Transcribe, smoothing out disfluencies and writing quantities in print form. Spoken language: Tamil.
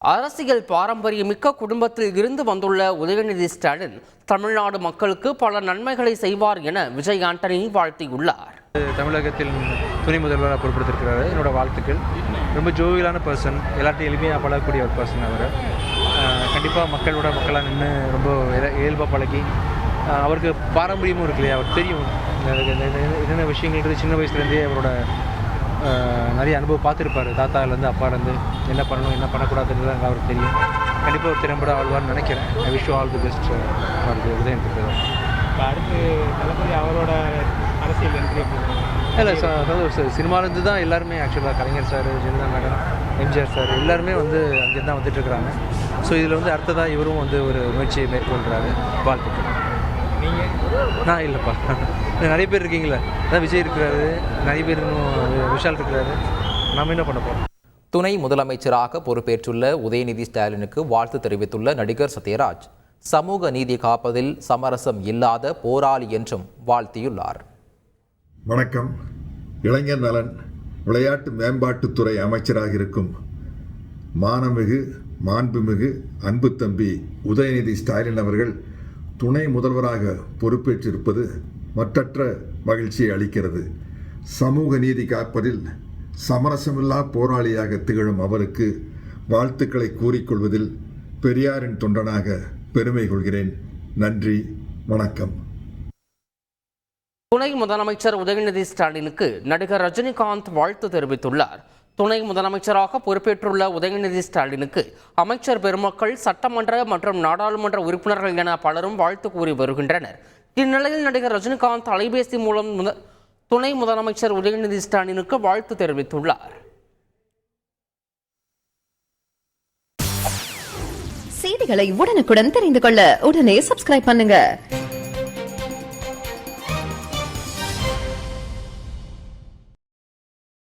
அரசியல் பாரம்பரியமிக்க குடும்பத்தில் இருந்து வந்துள்ள உதயநிதி ஸ்டாலின் தமிழ்நாடு மக்களுக்கு பல நன்மைகளை செய்வார் என விஜய் ஆண்டனி வாழ்த்தியுள்ளார். தமிழகத்தில் துணை முதல்வராக பொறுப்பெடுத்திருக்கிறாரு. என்னோட வாழ்த்துக்கள். ரொம்ப ஜோவியலான பர்சன், எல்லாத்தையும் எளிமையாக பழகக்கூடிய ஒரு பர்சன் அவர். கண்டிப்பாக மக்களாக நின்று ரொம்ப இயல்பாக பழகி அவருக்கு பாரம்பரியமும் இருக்கு இல்லையா, அவருக்கு தெரியும் என்னென்ன விஷயங்கள் சின்ன வயசுலேருந்தே அவரோட நிறைய அனுபவம் பார்த்துருப்பார். தாத்தாலேருந்து அப்பாலேருந்து என்ன பண்ணணும் என்ன பண்ணக்கூடாதுன்றது அவருக்கு தெரியும். கண்டிப்பாக ஒரு திறம்பட ஆழ்வார்னு நினைக்கிறேன். I wish all the best அவருக்கு உதயநிதி. அடுத்து தளபதி அவரோட அரசியல் இல்லை அதாவது சினிமாலேருந்து தான் எல்லாருமே ஆக்சுவலாக Kalaignar sir, Jayalalithaa madam, MGR sir எல்லாருமே அங்கேருந்து தான் வந்துட்டுருக்குறாங்க. ஸோ இதில் அடுத்ததாக இவரும் ஒரு முயற்சியை மேற்கொள்கிறாரு. வாழ்த்துக்கள். நான் இல்லைப்பா, நிறைய பேர் இருக்கீங்களே, அதான் விஜய் இருக்கிறாரு, நிறைய பேர் இன்னும் விஷால் இருக்கிறாரு, நாம் என்ன பண்ண போகிறோம். துணை முதலமைச்சராக பொறுப்பேற்றுள்ள உதயநிதி ஸ்டாலினுக்கு வாழ்த்து தெரிவித்துள்ள நடிகர் சத்யராஜ், சமூக நீதி காப்பதில் சமரசம் இல்லாத போராளி என்றும் வாழ்த்தியுள்ளார். வணக்கம். இளைஞர் நலன் விளையாட்டு மேம்பாட்டுத்துறை அமைச்சராக இருக்கும் மாண்புமிகு அன்பு தம்பி உதயநிதி ஸ்டாலின் அவர்கள் துணை முதல்வராக பொறுப்பேற்றிருப்பது மற்றற்ற மகிழ்ச்சியை அளிக்கிறது. சமூக நீதி காப்பதில் சமரசமில்லா போராளியாக திகழும் அவருக்கு வாழ்த்துக்களை கூறிக்கொள்வதில் பெரியாரின் தொண்டனாக பெருமை கொள்கிறேன். நன்றி, வணக்கம். துணை முதலமைச்சர் உதயநிதி ஸ்டாலினுக்கு நடிகர் ரஜினிகாந்த் வாழ்த்து தெரிவித்துள்ளார். துணை முதலமைச்சராக பொறுப்பேற்றுள்ள உதயநிதி ஸ்டாலினுக்கு அமைச்சர் பெருமக்கள், சட்டமன்ற மற்றும் நாடாளுமன்ற உறுப்பினர்கள் என பலரும் வாழ்த்து கூறி வருகின்றனர். இந்நிலையில் நடிகர் ரஜினிகாந்த் அலைபேசி மூலம் துணை முதலமைச்சர் உதயநிதி ஸ்டாலினுக்கு வாழ்த்து தெரிவித்துள்ளார். செய்திகளை உடனுக்குடன் தெரிந்து கொள்ள உடனே சப்ஸ்கிரைப் பண்ணுங்க.